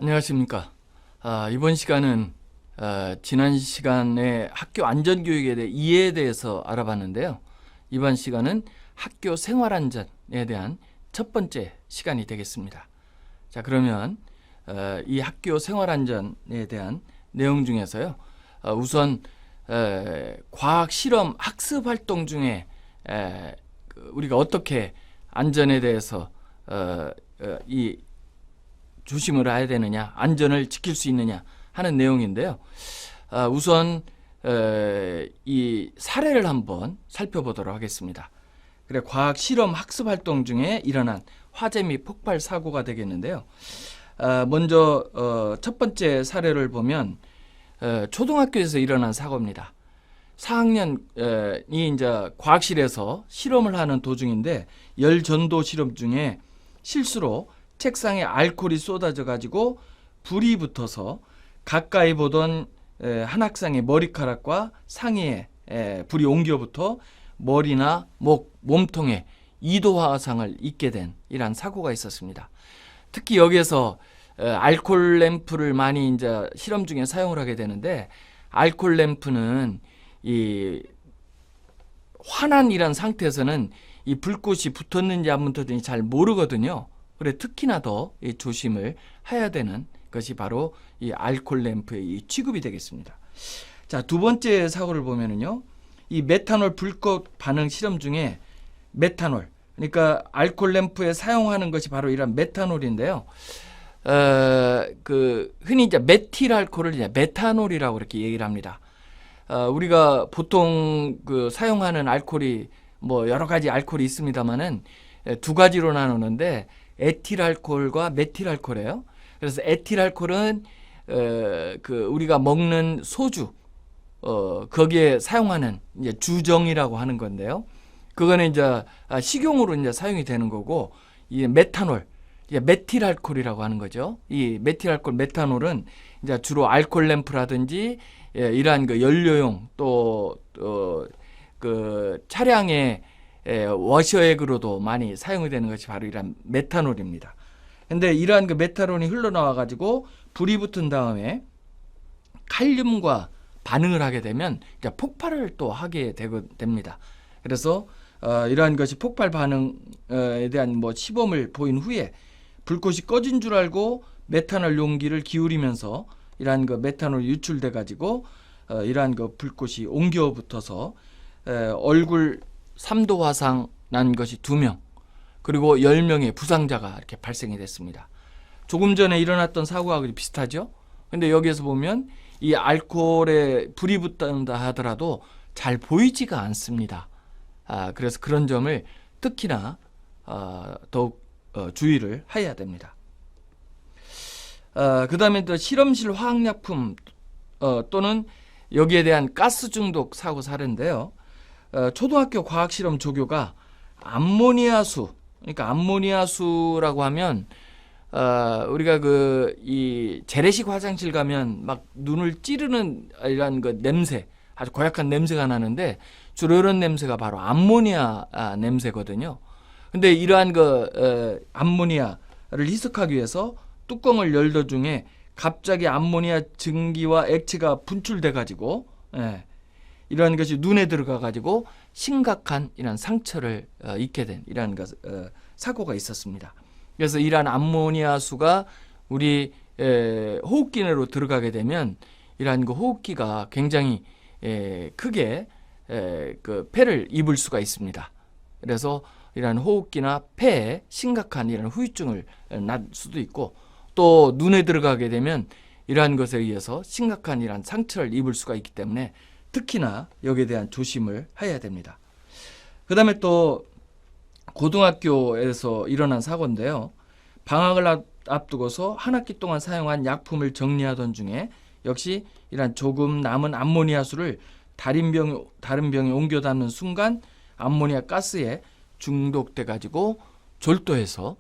안녕하십니까. 이번 시간은 지난 시간에 학교 안전교육에 대해 이해에 대해서 알아봤는데요. 이번 시간은 학교 생활안전에 대한 첫 번째 시간이 되겠습니다. 자, 그러면 이 학교 생활안전에 대한 내용 중에서요. 우선 과학 실험 학습 활동 중에 우리가 어떻게 안전에 대해서 이 조심을 해야 되느냐, 안전을 지킬 수 있느냐 하는 내용인데요. 우선 이 사례를 한번 살펴보도록 하겠습니다. 그래, 과학 실험 학습 활동 중에 일어난 화재 및 폭발 사고가 되겠는데요. 먼저 첫 번째 사례를 보면 초등학교에서 일어난 사고입니다. 4학년이 이제 과학실에서 실험을 하는 도중인데 열 전도 실험 중에 실수로 책상에 알코올이 쏟아져 가지고 불이 붙어서 가까이 보던 한 학생의 머리카락과 상의에 불이 옮겨 붙어 머리나 목, 몸통에 2도 화상을 입게 된 이러한 사고가 있었습니다. 특히 여기에서 알코올 램프를 많이 이제 실험 중에 사용을 하게 되는데, 알코올 램프는 이 환한 이런 상태에서는 이 불꽃이 붙었는지 안 붙었는지 잘 모르거든요. 그래, 특히나 더 조심을 해야 되는 것이 바로 이 알코올 램프의 이 취급이 되겠습니다. 자, 두 번째 사고를 보면은요, 이 메탄올 불꽃 반응 실험 중에 메탄올, 그러니까 알코올 램프에 사용하는 것이 바로 이런 메탄올인데요. 흔히 이제 메틸 알코올을 이제 메탄올이라고 이렇게 얘기를 합니다. 우리가 보통 사용하는 알코올이 뭐 여러 가지 알코올이 있습니다만은 두 가지로 나누는데 에틸 알코올과 메틸 알코올이에요. 그래서 에틸 알코올은 우리가 먹는 소주 거기에 사용하는 이제 주정이라고 하는 건데요. 그거는 이제 식용으로 이제 사용이 되는 거고, 이 메탄올, 이제 메틸 알코올이라고 하는 거죠. 이 메틸 알코올, 메탄올은 이제 주로 알코올 램프라든지 이러한 연료용 또 차량의 워셔액으로도 많이 사용이 되는 것이 바로 이런 메탄올입니다. 근데 이러한 메탄올이 흘러나와 가지고 불이 붙은 다음에 칼륨과 반응을 하게 되면 이제 폭발을 또 하게 됩니다. 그래서 이러한 것이 폭발 반응에 대한 시범을 보인 후에 불꽃이 꺼진 줄 알고 메탄올 용기를 기울이면서 이러한 메탄올이 유출돼 가지고 이러한 불꽃이 옮겨 붙어서 얼굴 3도 화상 난 것이 2명, 그리고 10명의 부상자가 이렇게 발생이 됐습니다. 조금 전에 일어났던 사고와 비슷하죠? 근데 여기에서 보면 이 알코올에 불이 붙는다 하더라도 잘 보이지가 않습니다. 그래서 그런 점을 특히나 더욱 주의를 해야 됩니다. 그 다음에 또 실험실 화학약품 또는 여기에 대한 가스 중독 사고 사례인데요. 초등학교 과학실험 조교가 암모니아수, 그러니까 암모니아수라고 하면 우리가 이 재래식 화장실 가면 막 눈을 찌르는 이런 냄새, 아주 고약한 냄새가 나는데 주로 이런 냄새가 바로 암모니아 냄새거든요. 근데 이러한 암모니아를 희석하기 위해서 뚜껑을 열던 중에 갑자기 암모니아 증기와 액체가 분출돼 가지고 이러한 것이 눈에 들어가 가지고 심각한 이런 상처를 입게 된 이러한 사고가 있었습니다. 그래서 이러한 암모니아수가 우리 호흡기 내로 들어가게 되면 이러한 호흡기가 굉장히 크게 폐를 입을 수가 있습니다. 그래서 이러한 호흡기나 폐에 심각한 이런 후유증을 날 수도 있고, 또 눈에 들어가게 되면 이러한 것에 의해서 심각한 이러한 상처를 입을 수가 있기 때문에 특히나 여기에 대한 조심을 해야 됩니다. 그 다음에 또 고등학교에서 일어난 사고인데요. 방학을 앞두고서 한 학기 동안 사용한 약품을 정리하던 중에 역시 이러한 조금 남은 암모니아수를 다른 병에 옮겨 담는 순간 암모니아 가스에 중독돼 가지고 졸도해서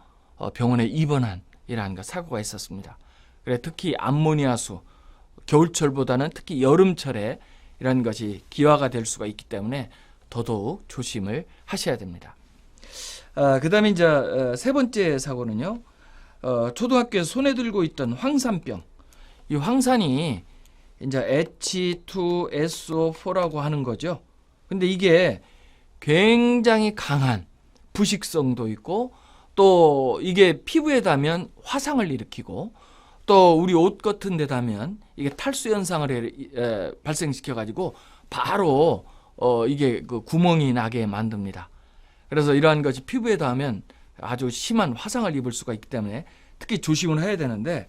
병원에 입원한 이러한 사고가 있었습니다. 그래, 특히 암모니아수, 겨울철보다는 특히 여름철에 이런 것이 기화가 될 수가 있기 때문에 더더욱 조심을 하셔야 됩니다. 그 다음에 이제 세 번째 사고는요. 초등학교에 손에 들고 있던 황산병, 이 황산이 이제 H2SO4라고 하는 거죠. 근데 이게 굉장히 강한 부식성도 있고, 또 이게 피부에 닿으면 화상을 일으키고, 또 우리 옷 같은 데 닿으면 이게 탈수 현상을 발생시켜 가지고 바로 이게 그 구멍이 나게 만듭니다. 그래서 이러한 것이 피부에 닿으면 아주 심한 화상을 입을 수가 있기 때문에 특히 조심을 해야 되는데,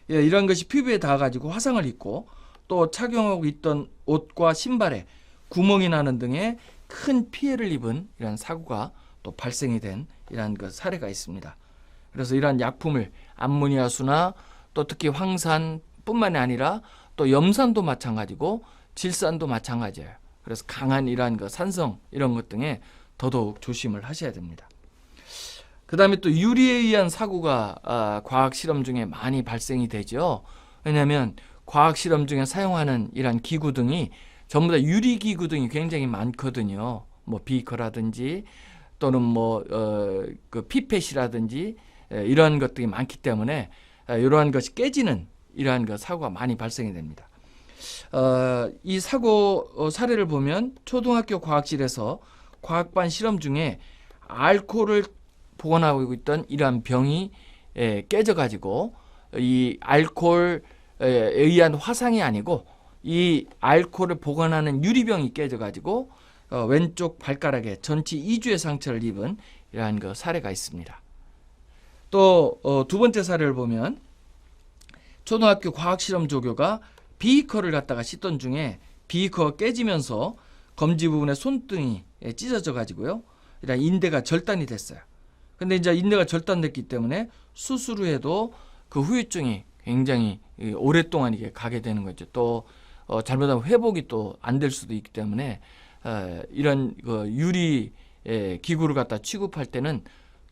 이러한 것이 피부에 닿아 가지고 화상을 입고, 또 착용하고 있던 옷과 신발에 구멍이 나는 등의 큰 피해를 입은 이러한 사고가 또 발생이 된 이러한 그 사례가 있습니다. 그래서 이러한 약품을 암모니아수나 또 특히 황산뿐만이 아니라 또 염산도 마찬가지고 질산도 마찬가지예요. 그래서 강한 이러한 그 산성 이런 것 등에 더더욱 조심을 하셔야 됩니다. 그 다음에 또 유리에 의한 사고가 과학 실험 중에 많이 발생이 되죠. 왜냐하면 과학 실험 중에 사용하는 이러한 기구 등이 전부 다 유리 기구 등이 굉장히 많거든요. 뭐 비커라든지 또는 그 피펫이라든지 이러한 것들이 많기 때문에 이러한 것이 깨지는 이러한 그 사고가 많이 발생이 됩니다. 이 사고 사례를 보면 초등학교 과학실에서 과학반 실험 중에 알코올을 보관하고 있던 이러한 병이 깨져가지고 이 알코올에 의한 화상이 아니고 이 알코올을 보관하는 유리병이 깨져가지고 왼쪽 발가락에 전치 2주의 상처를 입은 이러한 그 사례가 있습니다. 또 두 번째 사례를 보면 초등학교 과학실험 조교가 비커를 갖다가 씻던 중에 비커가 깨지면서 검지 부분에 손등이 찢어져 가지고요, 이런 인대가 절단이 됐어요. 근데 이제 인대가 절단됐기 때문에 수술 후에도 그 후유증이 굉장히 오랫동안 이게 가게 되는 거죠. 또 잘못하면 회복이 또 안 될 수도 있기 때문에 이런 그 유리 기구를 갖다 취급할 때는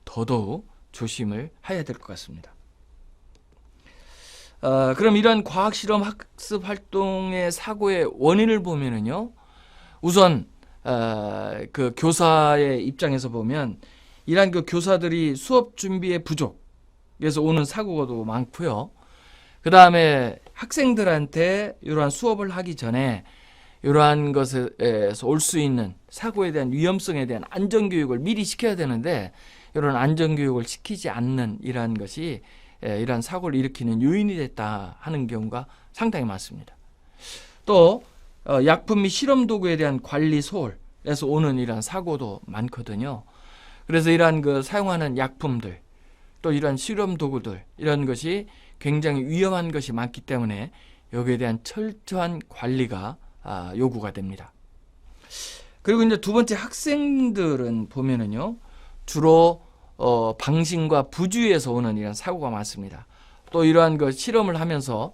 더더욱 조심을 해야 될 것 같습니다. 그럼 이런 과학 실험 학습 활동의 사고의 원인을 보면은요, 우선 그 교사의 입장에서 보면 이러한 그 교사들이 수업 준비의 부족에서 오는 사고도 많고요. 그 다음에 학생들한테 이러한 수업을 하기 전에 이러한 것에서 올 수 있는 사고에 대한 위험성에 대한 안전교육을 미리 시켜야 되는데, 이런 안전교육을 시키지 않는 이러한 것이 이러한 사고를 일으키는 요인이 됐다 하는 경우가 상당히 많습니다. 또 약품 및 실험 도구에 대한 관리 소홀에서 오는 이러한 사고도 많거든요. 그래서 이러한 그 사용하는 약품들, 또 이러한 실험 도구들, 이런 것이 굉장히 위험한 것이 많기 때문에 여기에 대한 철저한 관리가 요구가 됩니다. 그리고 이제 두 번째, 학생들은 보면은요, 주로 방심과 부주의에서 오는 이런 사고가 많습니다. 또 이러한 그 실험을 하면서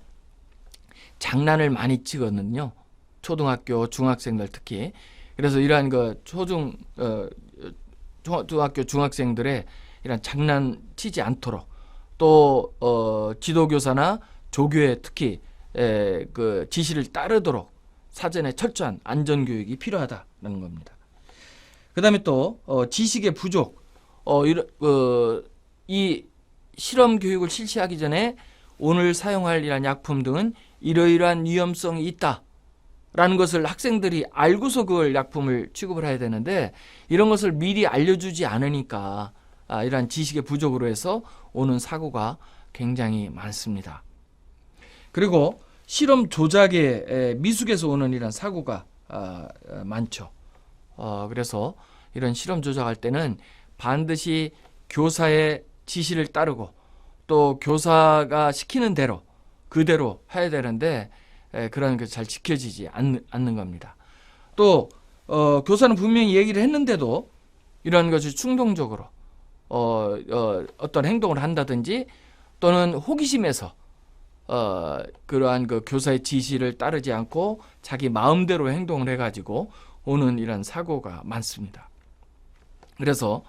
장난을 많이 치거든요. 초등학교 중학생들 특히. 그래서 이러한 그 초등학교 중학생들의 이런 장난치지 않도록, 또 지도교사나 조교에 특히 그 지시를 따르도록 사전에 철저한 안전교육이 필요하다는 겁니다. 그 다음에 또 지식의 부족, 이 실험 교육을 실시하기 전에 오늘 사용할 이러한 약품 등은 이러이러한 위험성이 있다라는 것을 학생들이 알고서 그걸 약품을 취급을 해야 되는데, 이런 것을 미리 알려주지 않으니까 이러한 지식의 부족으로 해서 오는 사고가 굉장히 많습니다. 그리고 실험 조작의 미숙에서 오는 이런 사고가 많죠. 그래서 이런 실험 조작할 때는 반드시 교사의 지시를 따르고 또 교사가 시키는 대로 그대로 해야 되는데 그런 게 잘 지켜지지 않는 겁니다. 또 교사는 분명히 얘기를 했는데도 이런 것이 충동적으로 어떤 행동을 한다든지, 또는 호기심에서 그러한 그 교사의 지시를 따르지 않고 자기 마음대로 행동을 해가지고 오는 이런 사고가 많습니다. 그래서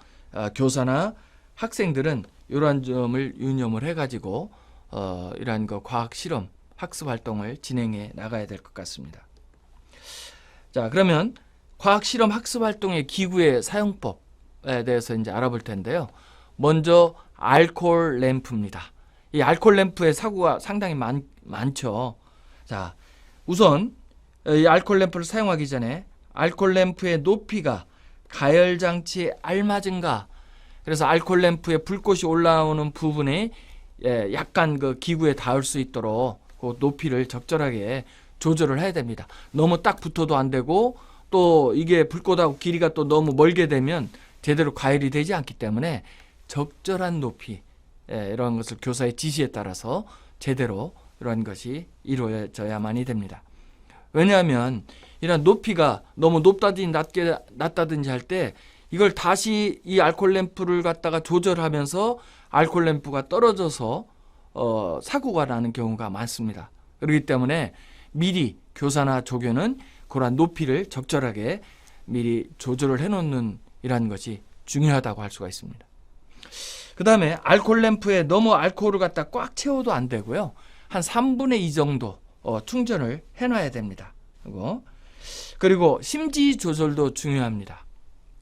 교사나 학생들은 이러한 점을 유념을 해가지고 이러한 그 과학 실험 학습 활동을 진행해 나가야 될 것 같습니다. 자, 그러면 과학 실험 학습 활동의 기구의 사용법에 대해서 이제 알아볼 텐데요. 먼저 알코올 램프입니다. 이 알코올 램프의 사고가 상당히 많죠. 자, 우선 이 알코올 램프를 사용하기 전에 알코올 램프의 높이가 가열 장치에 알맞은가, 그래서 알코올 램프의 불꽃이 올라오는 부분에 약간 그 기구에 닿을 수 있도록 그 높이를 적절하게 조절을 해야 됩니다. 너무 딱 붙어도 안 되고, 또 이게 불꽃하고 길이가 또 너무 멀게 되면 제대로 가열이 되지 않기 때문에 적절한 높이, 이런 것을 교사의 지시에 따라서 제대로 이런 것이 이루어져야만이 됩니다. 왜냐하면 이런 높이가 너무 높다든지 낮다든지 할 때 이걸 다시 이 알코올 램프를 갖다가 조절하면서 알코올 램프가 떨어져서 사고가 나는 경우가 많습니다. 그렇기 때문에 미리 교사나 조교는 그러한 높이를 적절하게 미리 조절을 해놓는 이런 것이 중요하다고 할 수가 있습니다. 그 다음에 알코올 램프에 너무 알코올을 갖다 꽉 채워도 안 되고요. 한 3분의 2 정도 충전을 해놔야 됩니다. 그리고 심지 조절도 중요합니다.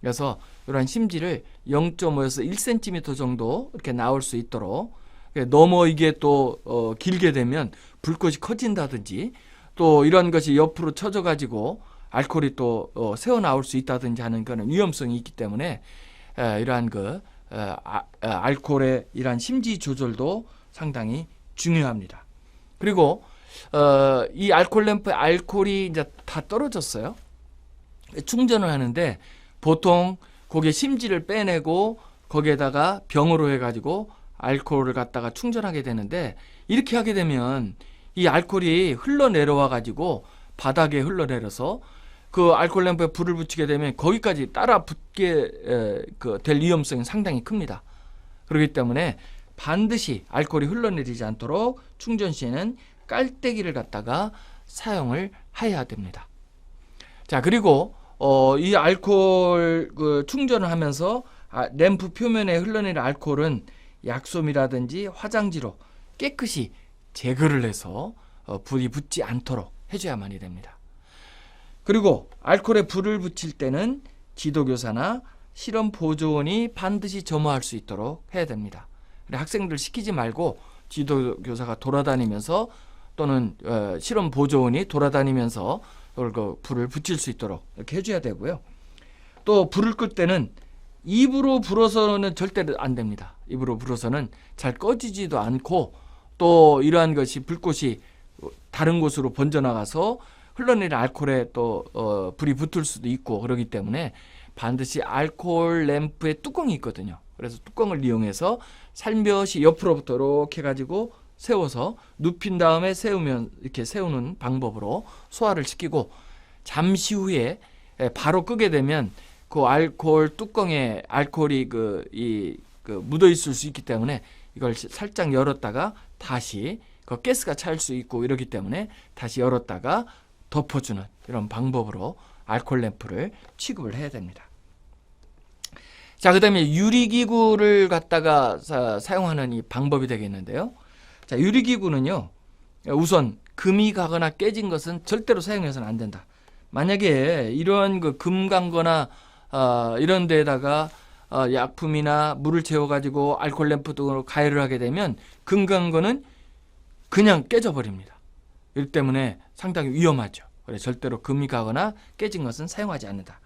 그래서 이런 심지를 0.5에서 1cm 정도 이렇게 나올 수 있도록, 너무 이게 또 길게 되면 불꽃이 커진다든지, 또 이런 것이 옆으로 쳐져 가지고 알코올이 또 새어 나올 수 있다든지 하는 그런 위험성이 있기 때문에 이러한 알코올의 이러한 심지 조절도 상당히 중요합니다. 그리고 이 알코올 램프에 알코올이 이제 다 떨어졌어요. 충전을 하는데 보통 거기에 심지를 빼내고 거기에다가 병으로 해가지고 알코올을 갖다가 충전하게 되는데, 이렇게 하게 되면 이 알코올이 흘러내려와 가지고 바닥에 흘러내려서 그 알코올 램프에 불을 붙이게 되면 거기까지 따라 붙게 될 위험성이 상당히 큽니다. 그렇기 때문에 반드시 알코올이 흘러내리지 않도록 충전 시에는 깔때기를 갖다가 사용을 해야 됩니다. 자, 그리고 이 알코올 충전을 하면서 램프 표면에 흘러내리는 알코올은 약솜이라든지 화장지로 깨끗이 제거를 해서 불이 붙지 않도록 해줘야만이 됩니다. 그리고 알코올에 불을 붙일 때는 지도교사나 실험 보조원이 반드시 점호할 수 있도록 해야 됩니다. 학생들 시키지 말고 지도교사가 돌아다니면서, 또는 실험 보조원이 돌아다니면서 불을 붙일 수 있도록 이렇게 해줘야 되고요. 또 불을 끌 때는 입으로 불어서는 절대 안 됩니다. 입으로 불어서는 잘 꺼지지도 않고, 또 이러한 것이 불꽃이 다른 곳으로 번져나가서 흘러내리는 알코올에 또 불이 붙을 수도 있고, 그렇기 때문에 반드시 알코올 램프에 뚜껑이 있거든요. 그래서 뚜껑을 이용해서 살며시 옆으로부터 이렇게 해가지고 세워서 눕힌 다음에 이렇게 세우는 방법으로 소화를 시키고, 잠시 후에 바로 끄게 되면 그 알코올 뚜껑에 알코올이 묻어 있을 수 있기 때문에 이걸 살짝 열었다가 다시 그 가스가 찰 수 있고, 이러기 때문에 다시 열었다가 덮어주는 이런 방법으로 알코올 램프를 취급을 해야 됩니다. 자, 그 다음에 유리기구를 갖다가 사용하는 이 방법이 되겠는데요. 자, 유리기구는요, 우선 금이 가거나 깨진 것은 절대로 사용해서는 안 된다. 만약에 이런 금 간거나 이런 데에다가 약품이나 물을 채워가지고 알코올 램프 등으로 가열을 하게 되면 금 간 거는 그냥 깨져버립니다. 이렇기 때문에 상당히 위험하죠. 그래서 절대로 금이 가거나 깨진 것은 사용하지 않는다.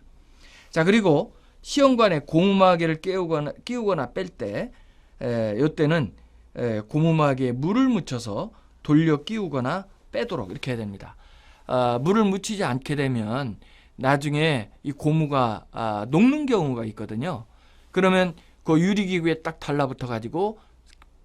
자, 그리고 시험관에 고무마개를 끼우거나 뺄 때, 이때는 고무마개에 물을 묻혀서 돌려 끼우거나 빼도록 이렇게 해야 됩니다. 물을 묻히지 않게 되면 나중에 이 고무가 녹는 경우가 있거든요. 그러면 그 유리기구에 딱 달라붙어 가지고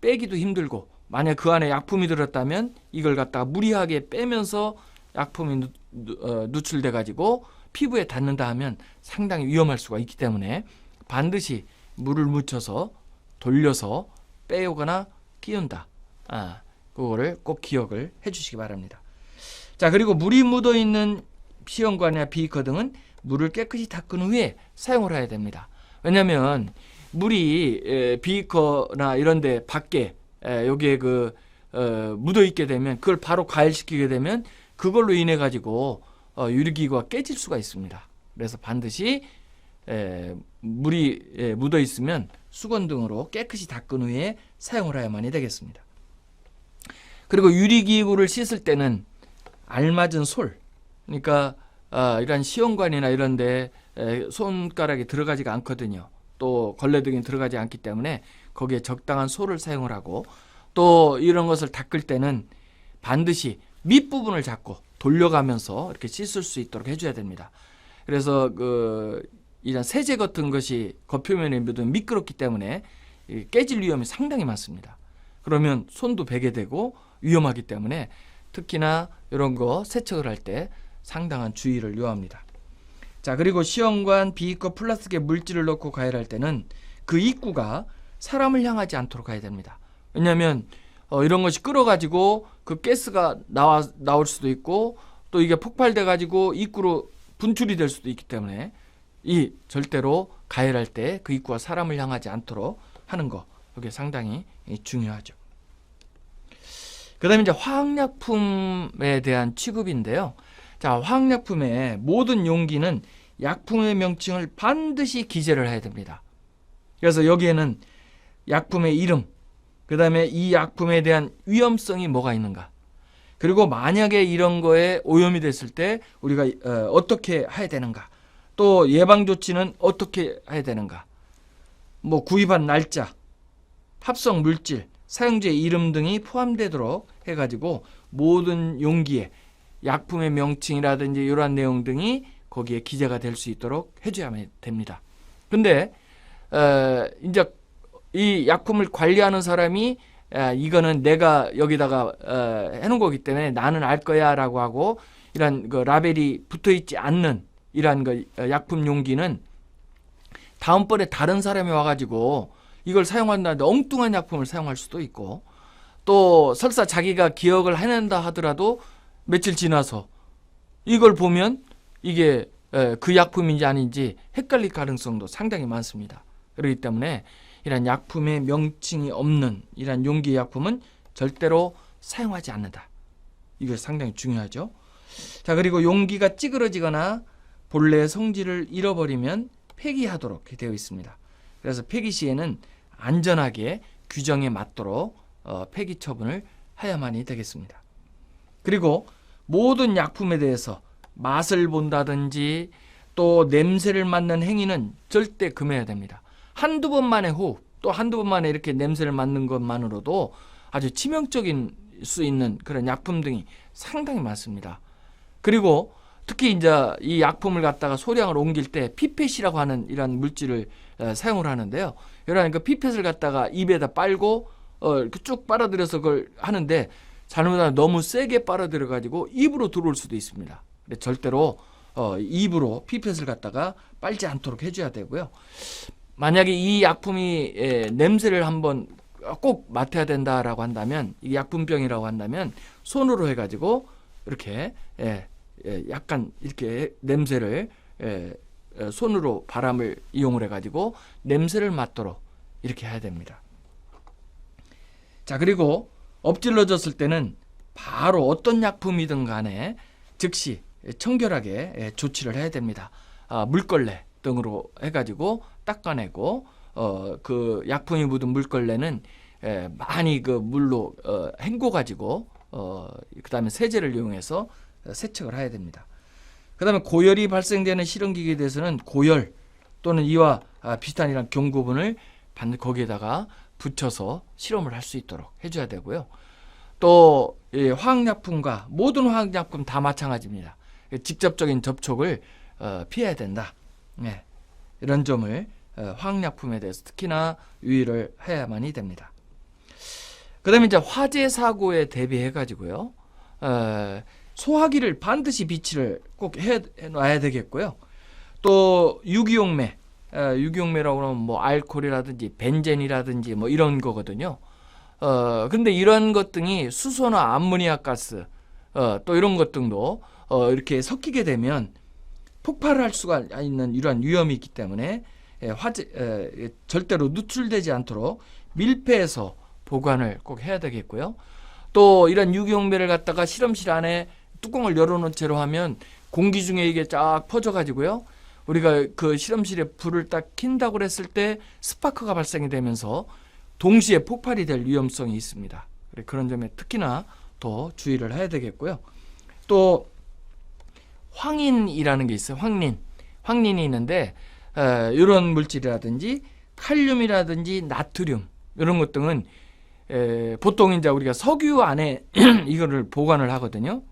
빼기도 힘들고, 만약 그 안에 약품이 들었다면 이걸 갖다가 무리하게 빼면서 약품이 누출돼 가지고 피부에 닿는다 하면 상당히 위험할 수가 있기 때문에 반드시 물을 묻혀서 돌려서 빼오거나 끼운다. 그거를 꼭 기억을 해주시기 바랍니다. 자, 그리고 물이 묻어 있는 시험관이나 비커 등은 물을 깨끗이 닦은 후에 사용을 해야 됩니다. 왜냐하면 물이 비커나 이런데 밖에 여기에 묻어 있게 되면 그걸 바로 가열시키게 되면 그걸로 인해 가지고 유리기구가 깨질 수가 있습니다. 그래서 반드시 물이 묻어 있으면 수건 등으로 깨끗이 닦은 후에 사용을 해야만이 되겠습니다. 그리고 유리기구를 씻을 때는 알맞은 솔, 그러니까 이런 시험관이나 이런 데 손가락이 들어가지가 않거든요. 또 걸레 등이 들어가지 않기 때문에 거기에 적당한 솔을 사용을 하고, 또 이런 것을 닦을 때는 반드시 밑부분을 잡고 돌려가면서 이렇게 씻을 수 있도록 해줘야 됩니다. 그래서 이런 세제 같은 것이 겉표면에 묻으면 미끄럽기 때문에 깨질 위험이 상당히 많습니다. 그러면 손도 베게 되고 위험하기 때문에 특히나 이런 거 세척을 할 때 상당한 주의를 요합니다. 자, 그리고 시험관, 비입과 플라스틱에 물질을 넣고 가열할 때는 그 입구가 사람을 향하지 않도록 가야 됩니다. 왜냐하면 이런 것이 끓어가지고 그 가스가 나올 수도 있고, 또 이게 폭발돼가지고 입구로 분출이 될 수도 있기 때문에 절대로 가열할 때 그 입구가 사람을 향하지 않도록 하는 거, 이게 상당히 중요하죠. 그 다음에 이제 화학약품에 대한 취급인데요. 자, 화학약품의 모든 용기는 약품의 명칭을 반드시 기재를 해야 됩니다. 그래서 여기에는 약품의 이름, 그 다음에 이 약품에 대한 위험성이 뭐가 있는가, 그리고 만약에 이런 거에 오염이 됐을 때 우리가 어떻게 해야 되는가, 또 예방조치는 어떻게 해야 되는가, 뭐 구입한 날짜, 합성 물질, 사용제 이름 등이 포함되도록 해가지고 모든 용기에 약품의 명칭이라든지 이러한 내용 등이 거기에 기재가 될 수 있도록 해줘야만 됩니다. 근데 이제 이 약품을 관리하는 사람이 이거는 내가 여기다가 해놓은 거기 때문에 나는 알 거야 라고 하고, 이런 그 라벨이 붙어 있지 않는 이러한 그 약품 용기는 다음번에 다른 사람이 와가지고 이걸 사용한다는데 엉뚱한 약품을 사용할 수도 있고, 또 설사 자기가 기억을 해낸다 하더라도 며칠 지나서 이걸 보면 이게 그 약품인지 아닌지 헷갈릴 가능성도 상당히 많습니다. 그렇기 때문에 이런 약품의 명칭이 없는 이런 용기 약품은 절대로 사용하지 않는다. 이게 상당히 중요하죠. 자, 그리고 용기가 찌그러지거나 본래의 성질을 잃어버리면 폐기하도록 되어 있습니다. 그래서 폐기 시에는 안전하게 규정에 맞도록 폐기 처분을 해야만이 되겠습니다. 그리고 모든 약품에 대해서 맛을 본다든지 또 냄새를 맡는 행위는 절대 금해야 됩니다. 한두 번만의 호흡, 또 한두 번만에 이렇게 냄새를 맡는 것만으로도 아주 치명적인 수 있는 그런 약품 등이 상당히 많습니다. 그리고 특히 이제 이 약품을 갖다가 소량을 옮길 때 피펫이라고 하는 이런 물질을 사용을 하는데요. 이런 그 피펫을 갖다가 입에다 빨고 쭉 빨아들여서 그걸 하는데 잘못하면 너무 세게 빨아들여 가지고 입으로 들어올 수도 있습니다. 절대로 입으로 피펫을 갖다가 빨지 않도록 해줘야 되고요. 만약에 이 약품이 냄새를 한번 꼭 맡아야 된다라고 한다면, 이 약품병이라고 한다면 손으로 해가지고 이렇게 약간 이렇게 냄새를 손으로 바람을 이용을 해가지고 냄새를 맡도록 이렇게 해야 됩니다. 자, 그리고 엎질러졌을 때는 바로 어떤 약품이든 간에 즉시 청결하게 조치를 해야 됩니다. 물걸레 등으로 해가지고 닦아내고, 그 약품이 묻은 물걸레는 많이 그 물로 헹궈가지고 그 다음에 세제를 이용해서 세척을 해야 됩니다. 그 다음에 고열이 발생되는 실험기기에 대해서는 고열 또는 이와 비슷한 이런 경고분을 거기에다가 붙여서 실험을 할 수 있도록 해줘야 되고요. 또 화학약품과 모든 화학약품 다 마찬가지입니다. 직접적인 접촉을 피해야 된다. 이런 점을 화학약품에 대해서 특히나 유의를 해야만이 됩니다. 그 다음에 이제 화재 사고에 대비해 가지고요, 소화기를 반드시 비치를 꼭 해놔야 되겠고요. 또 유기용매, 유기용매라고 하면 뭐 알코올이라든지 벤젠이라든지 뭐 이런 거거든요. 근데 이런 것 등이 수소나 암모니아 가스, 또 이런 것 등도 이렇게 섞이게 되면 폭발할 수가 있는 이러한 위험이 있기 때문에 절대로 누출되지 않도록 밀폐해서 보관을 꼭 해야 되겠고요. 또 이런 유기용매를 갖다가 실험실 안에 뚜껑을 열어놓은 채로 하면 공기 중에 이게 쫙 퍼져가지고요, 우리가 그 실험실에 불을 딱 킨다고 그랬을 때 스파크가 발생이 되면서 동시에 폭발이 될 위험성이 있습니다. 그런 점에 특히나 더 주의를 해야 되겠고요. 또 황인이라는 게 있어요. 황린이 있는데 이런 물질이라든지 칼륨이라든지 나트륨 이런 것 등은 보통 이제 우리가 석유 안에 이거를 보관을 하거든요.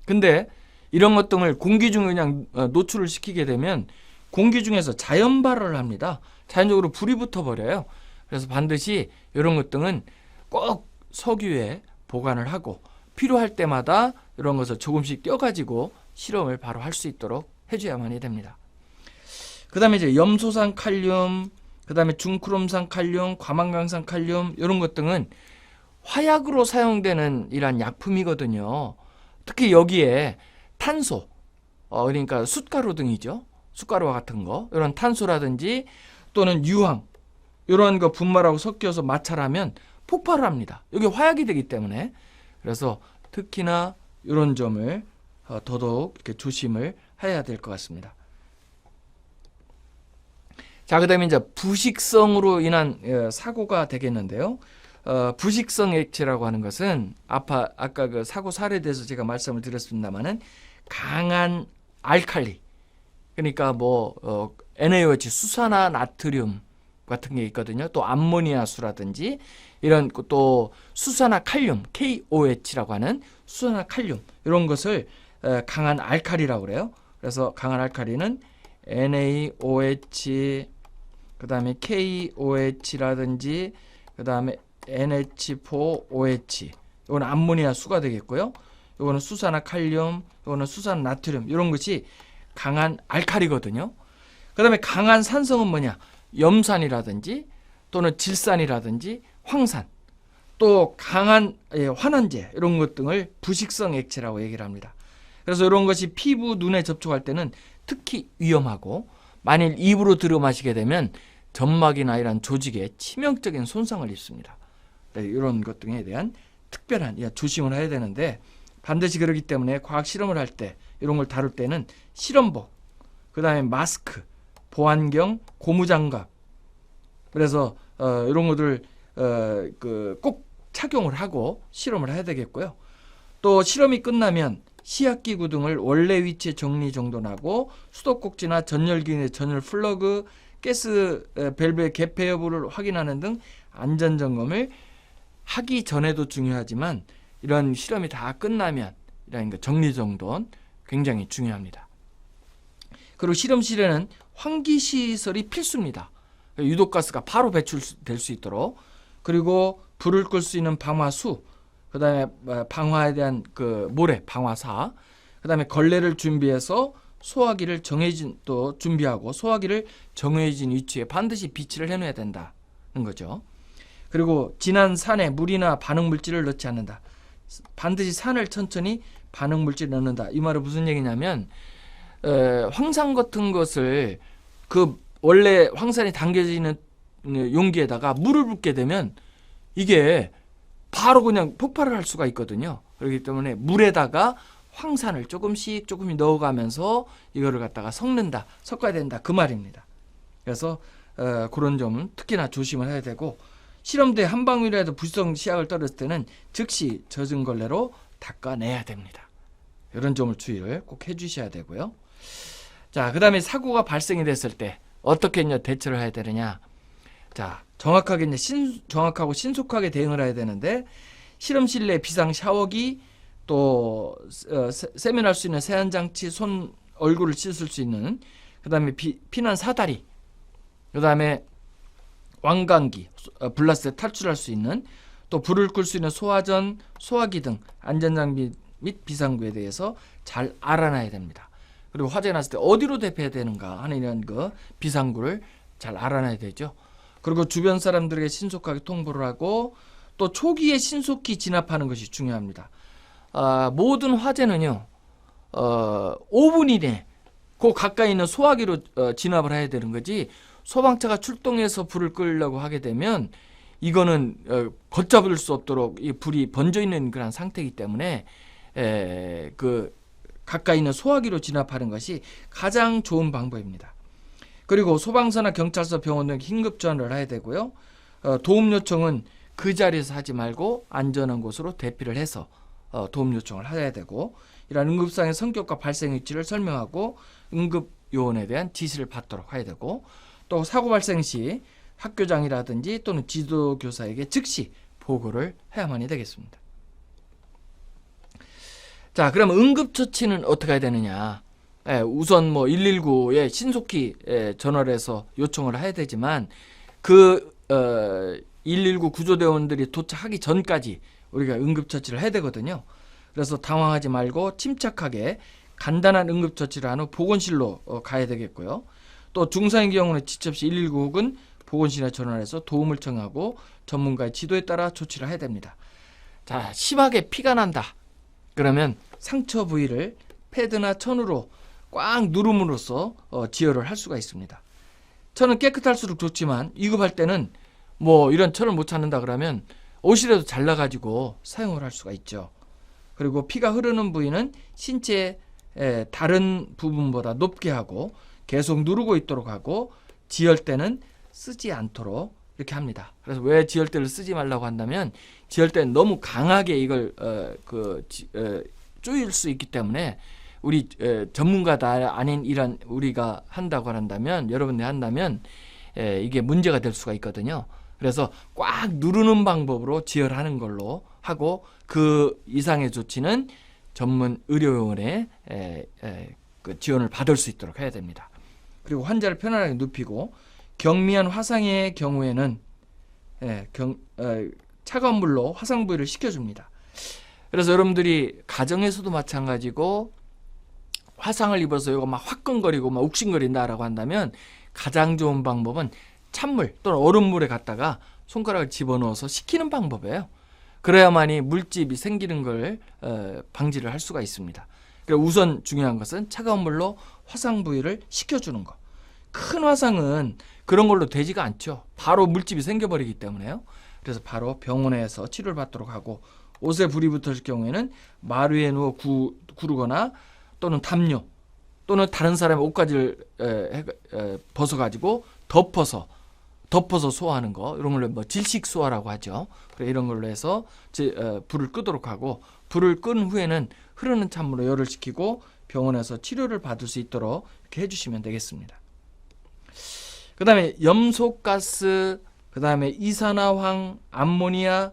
근데 이런 것 등을 공기 중에 그냥 노출을 시키게 되면 공기 중에서 자연 발화를 합니다. 자연적으로 불이 붙어 버려요. 그래서 반드시 이런 것 등은 꼭 석유에 보관을 하고 필요할 때마다 이런 것을 조금씩 떼어가지고 실험을 바로 할 수 있도록 해줘야만이 됩니다. 그 다음에 이제 염소산 칼륨, 그 다음에 중크롬산 칼륨, 과망강산 칼륨 이런 것 등은 화약으로 사용되는 이러한 약품이거든요. 특히 여기에 탄소, 그러니까 숯가루 등이죠. 숯가루와 같은 거, 이런 탄소라든지 또는 유황 이런 거 분말하고 섞여서 마찰하면 폭발을 합니다. 여기 화약이 되기 때문에. 그래서 특히나 이런 점을 더더욱 이렇게 조심을 해야 될 것 같습니다. 자, 그다음에 이제 부식성으로 인한 사고가 되겠는데요. 부식성 액체라고 하는 것은 아까 그 사고 사례에 대해서 제가 말씀을 드렸습니다만은 강한 알칼리, 그러니까 NaOH 수산화 나트륨 같은 게 있거든요. 또 암모니아수라든지 이런 또 수산화 칼륨 KOH라고 하는 수산화 칼륨 이런 것을 강한 알칼리라고 그래요. 그래서 강한 알칼리는 NaOH 그다음에 KOH라든지 그다음에 NH4OH 이거는 암모니아 수가 되겠고요. 이거는 수산화 칼륨, 이거는 수산화 나트륨 이런 것이 강한 알칼리거든요. 그다음에 강한 산성은 뭐냐? 염산이라든지 또는 질산이라든지 황산, 또 강한 환원제 이런 것 등을 부식성 액체라고 얘기를 합니다. 그래서 이런 것이 피부, 눈에 접촉할 때는 특히 위험하고 만일 입으로 들여 마시게 되면 점막이나 이런 조직에 치명적인 손상을 입습니다. 이런 것 등에 대한 특별한 조심을 해야 되는데 반드시 그러기 때문에 과학 실험을 할 때 이런 걸 다룰 때는 실험복, 그 다음에 마스크, 보안경, 고무장갑 그래서 이런 것들 꼭 착용을 하고 실험을 해야 되겠고요. 또 실험이 끝나면 시약기구 등을 원래 위치에 정리정돈하고 수도꼭지나 전열기의 전열 플러그, 가스 밸브의 개폐 여부를 확인하는 등 안전점검을 하기 전에도 중요하지만 이런 실험이 다 끝나면 이런 정리정돈 굉장히 중요합니다. 그리고 실험실에는 환기시설이 필수입니다. 유독가스가 바로 배출될 수 있도록, 그리고 불을 끌 수 있는 방화수, 그 다음에 방화에 대한 모래, 방화사, 그 다음에 걸레를 준비해서 소화기를 준비하고 소화기를 정해진 위치에 반드시 비치를 해놔야 된다는 거죠. 그리고 진한 산에 물이나 반응물질을 넣지 않는다. 반드시 산을 천천히 반응물질을 넣는다. 이 말은 무슨 얘기냐면 황산 같은 것을 원래 황산이 담겨져 있는 용기에다가 물을 붓게 되면 이게 바로 그냥 폭발을 할 수가 있거든요. 그렇기 때문에 물에다가 황산을 조금씩 넣어가면서 이거를 갖다가 섞어야 된다. 그 말입니다. 그래서 그런 점은 특히나 조심을 해야 되고, 실험대에 한 방울이라도 부식성 시약을 떨었을 때는 즉시 젖은 걸레로 닦아내야 됩니다. 이런 점을 주의를 꼭 해주셔야 되고요. 자, 그 다음에 사고가 발생이 됐을 때 어떻게 대처를 해야 되느냐. 자, 정확하고 신속하게 대응을 해야 되는데, 실험실 내 비상 샤워기, 또 세면할 수 있는 세안장치, 얼굴을 씻을 수 있는, 그 다음에 피난 사다리, 그 다음에 왕관기, 블라스트에 탈출할 수 있는, 또 불을 끌 수 있는 소화전, 소화기 등 안전장비 및 비상구에 대해서 잘 알아놔야 됩니다. 그리고 화재 났을 때 어디로 대피해야 되는가 하는 이런 비상구를 잘 알아놔야 되죠. 그리고 주변 사람들에게 신속하게 통보를 하고, 또 초기에 신속히 진압하는 것이 중요합니다. 모든 화재는요 5분 이내 가까이 있는 소화기로 진압을 해야 되는 거지, 소방차가 출동해서 불을 끄려고 하게 되면 이거는 걷잡을 수 없도록 이 불이 번져 있는 그런 상태이기 때문에 가까이 있는 소화기로 진압하는 것이 가장 좋은 방법입니다. 그리고 소방서나 경찰서, 병원 등 긴급 전화를 해야 되고요. 도움 요청은 그 자리에서 하지 말고 안전한 곳으로 대피를 해서 도움 요청을 해야 되고, 이러한 응급상의 성격과 발생 위치를 설명하고 응급 요원에 대한 지시를 받도록 해야 되고, 또 사고 발생 시 학교장이라든지 또는 지도교사에게 즉시 보고를 해야만이 되겠습니다. 자, 그럼 응급처치는 어떻게 해야 되느냐? 우선 119에 신속히 전화를 해서 요청을 해야 되지만, 그 119 구조대원들이 도착하기 전까지 우리가 응급처치를 해야 되거든요. 그래서 당황하지 말고 침착하게 간단한 응급처치를 한 후 보건실로 가야 되겠고요. 또 중상의 경우는 지체 없이 119 혹은 보건실에 전화를 해서 도움을 청하고 전문가의 지도에 따라 조치를 해야 됩니다. 자, 심하게 피가 난다. 그러면 상처 부위를 패드나 천으로 꽉 누름으로써 지혈을 할 수가 있습니다. 천은 깨끗할수록 좋지만 위급할 때는 이런 천을 못 찾는다 그러면 옷이라도 잘라가지고 사용을 할 수가 있죠. 그리고 피가 흐르는 부위는 신체의 다른 부분보다 높게 하고 계속 누르고 있도록 하고, 지혈대는 쓰지 않도록 이렇게 합니다. 그래서 왜 지혈대를 쓰지 말라고 한다면, 지혈대는 너무 강하게 이걸 쪼일 수 있기 때문에 우리 전문가다 아닌 이런 우리가 한다고 한다면, 여러분들이 한다면 이게 문제가 될 수가 있거든요. 그래서 꽉 누르는 방법으로 지혈하는 걸로 하고, 그 이상의 조치는 전문 의료요원의 그 지원을 받을 수 있도록 해야 됩니다. 그리고 환자를 편안하게 눕히고, 경미한 화상의 경우에는 차가운 물로 화상 부위를 식혀줍니다. 그래서 여러분들이 가정에서도 마찬가지고 화상을 입어서 이거 막 화끈거리고 막 욱신거린다라고 한다면, 가장 좋은 방법은 찬물 또는 얼음물에 갖다가 손가락을 집어넣어서 식히는 방법이에요. 그래야만이 물집이 생기는 걸 방지를 할 수가 있습니다. 그래서 우선 중요한 것은 차가운 물로 화상 부위를 식혀주는 것. 큰 화상은 그런 걸로 되지가 않죠. 바로 물집이 생겨버리기 때문에요. 그래서 바로 병원에서 치료를 받도록 하고, 옷에 불이 붙었을 경우에는 마루에 누워 구르거나 또는 담요 또는 다른 사람의 옷가지를 벗어가지고 덮어서 소화하는 거, 이런 걸로 질식 소화라고 하죠. 그래, 이런 걸로 해서 불을 끄도록 하고, 불을 끈 후에는 흐르는 찬물로 열을 식히고 병원에서 치료를 받을 수 있도록 이렇게 해주시면 되겠습니다. 그 다음에 염소가스, 그 다음에 이산화황, 암모니아,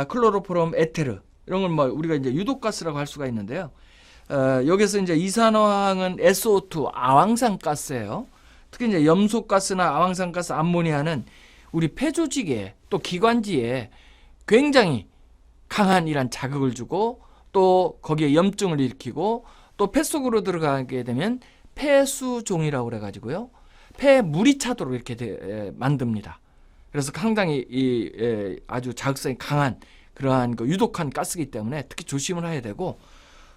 클로로포름, 에테르, 이런 걸 우리가 이제 유독가스라고 할 수가 있는데요. 여기서 이제 이산화황은 SO2, 아황산가스예요. 특히 이제 염소가스나 아황산가스, 암모니아는 우리 폐조직에 또 기관지에 굉장히 강한 이런 자극을 주고, 또 거기에 염증을 일으키고, 또 폐 속으로 들어가게 되면 폐수종이라고 그래가지고요, 폐에 물이 차도록 이렇게 만듭니다. 그래서 상당히 아주 자극성이 강한 그러한 유독한 가스이기 때문에 특히 조심을 해야 되고,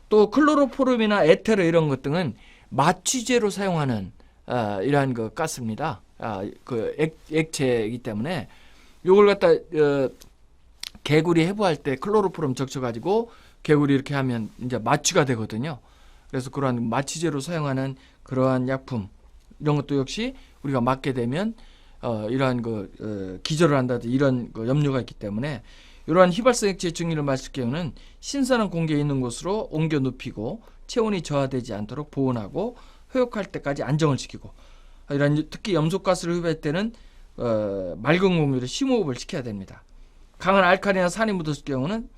또 클로로포름이나 에테르 이런 것 등은 마취제로 사용하는 이러한 가스입니다. 그 액체이기 때문에 요걸 갖다 개구리 해부할 때 클로로포름 적셔가지고 개구리 이렇게 하면 이제 마취가 되거든요. 그래서 그러한 마취제로 사용하는 그러한 약품, 이런 것도 역시 우리가 맞게 되면 이러한 기절을 한다든지 이런 염려가 있기 때문에, 이러한 휘발성 액체 증기를 마실 경우는 신선한 공기에 있는 곳으로 옮겨 눕히고 체온이 저하되지 않도록 보온하고 회복할 때까지 안정을 시키고, 이런 특히 염소가스를 흡입할 때는 맑은 공기로 심호흡을 시켜야 됩니다. 강한 알칼리나 산이 묻었을 경우는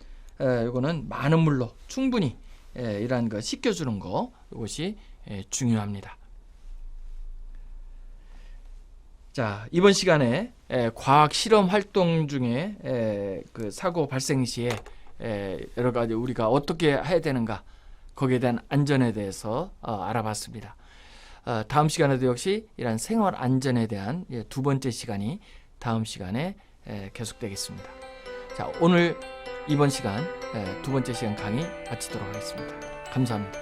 이거는 많은 물로 충분히 이러한 거 씻겨주는 거, 이것이 중요합니다. 자, 이번 시간에 과학 실험 활동 중에 그 사고 발생 시에 여러 가지 우리가 어떻게 해야 되는가, 거기에 대한 안전에 대해서 알아봤습니다. 다음 시간에도 역시 이런 생활 안전에 대한 두 번째 시간이 다음 시간에 계속되겠습니다. 자, 오늘 이번 시간 두 번째 시간 강의 마치도록 하겠습니다. 감사합니다.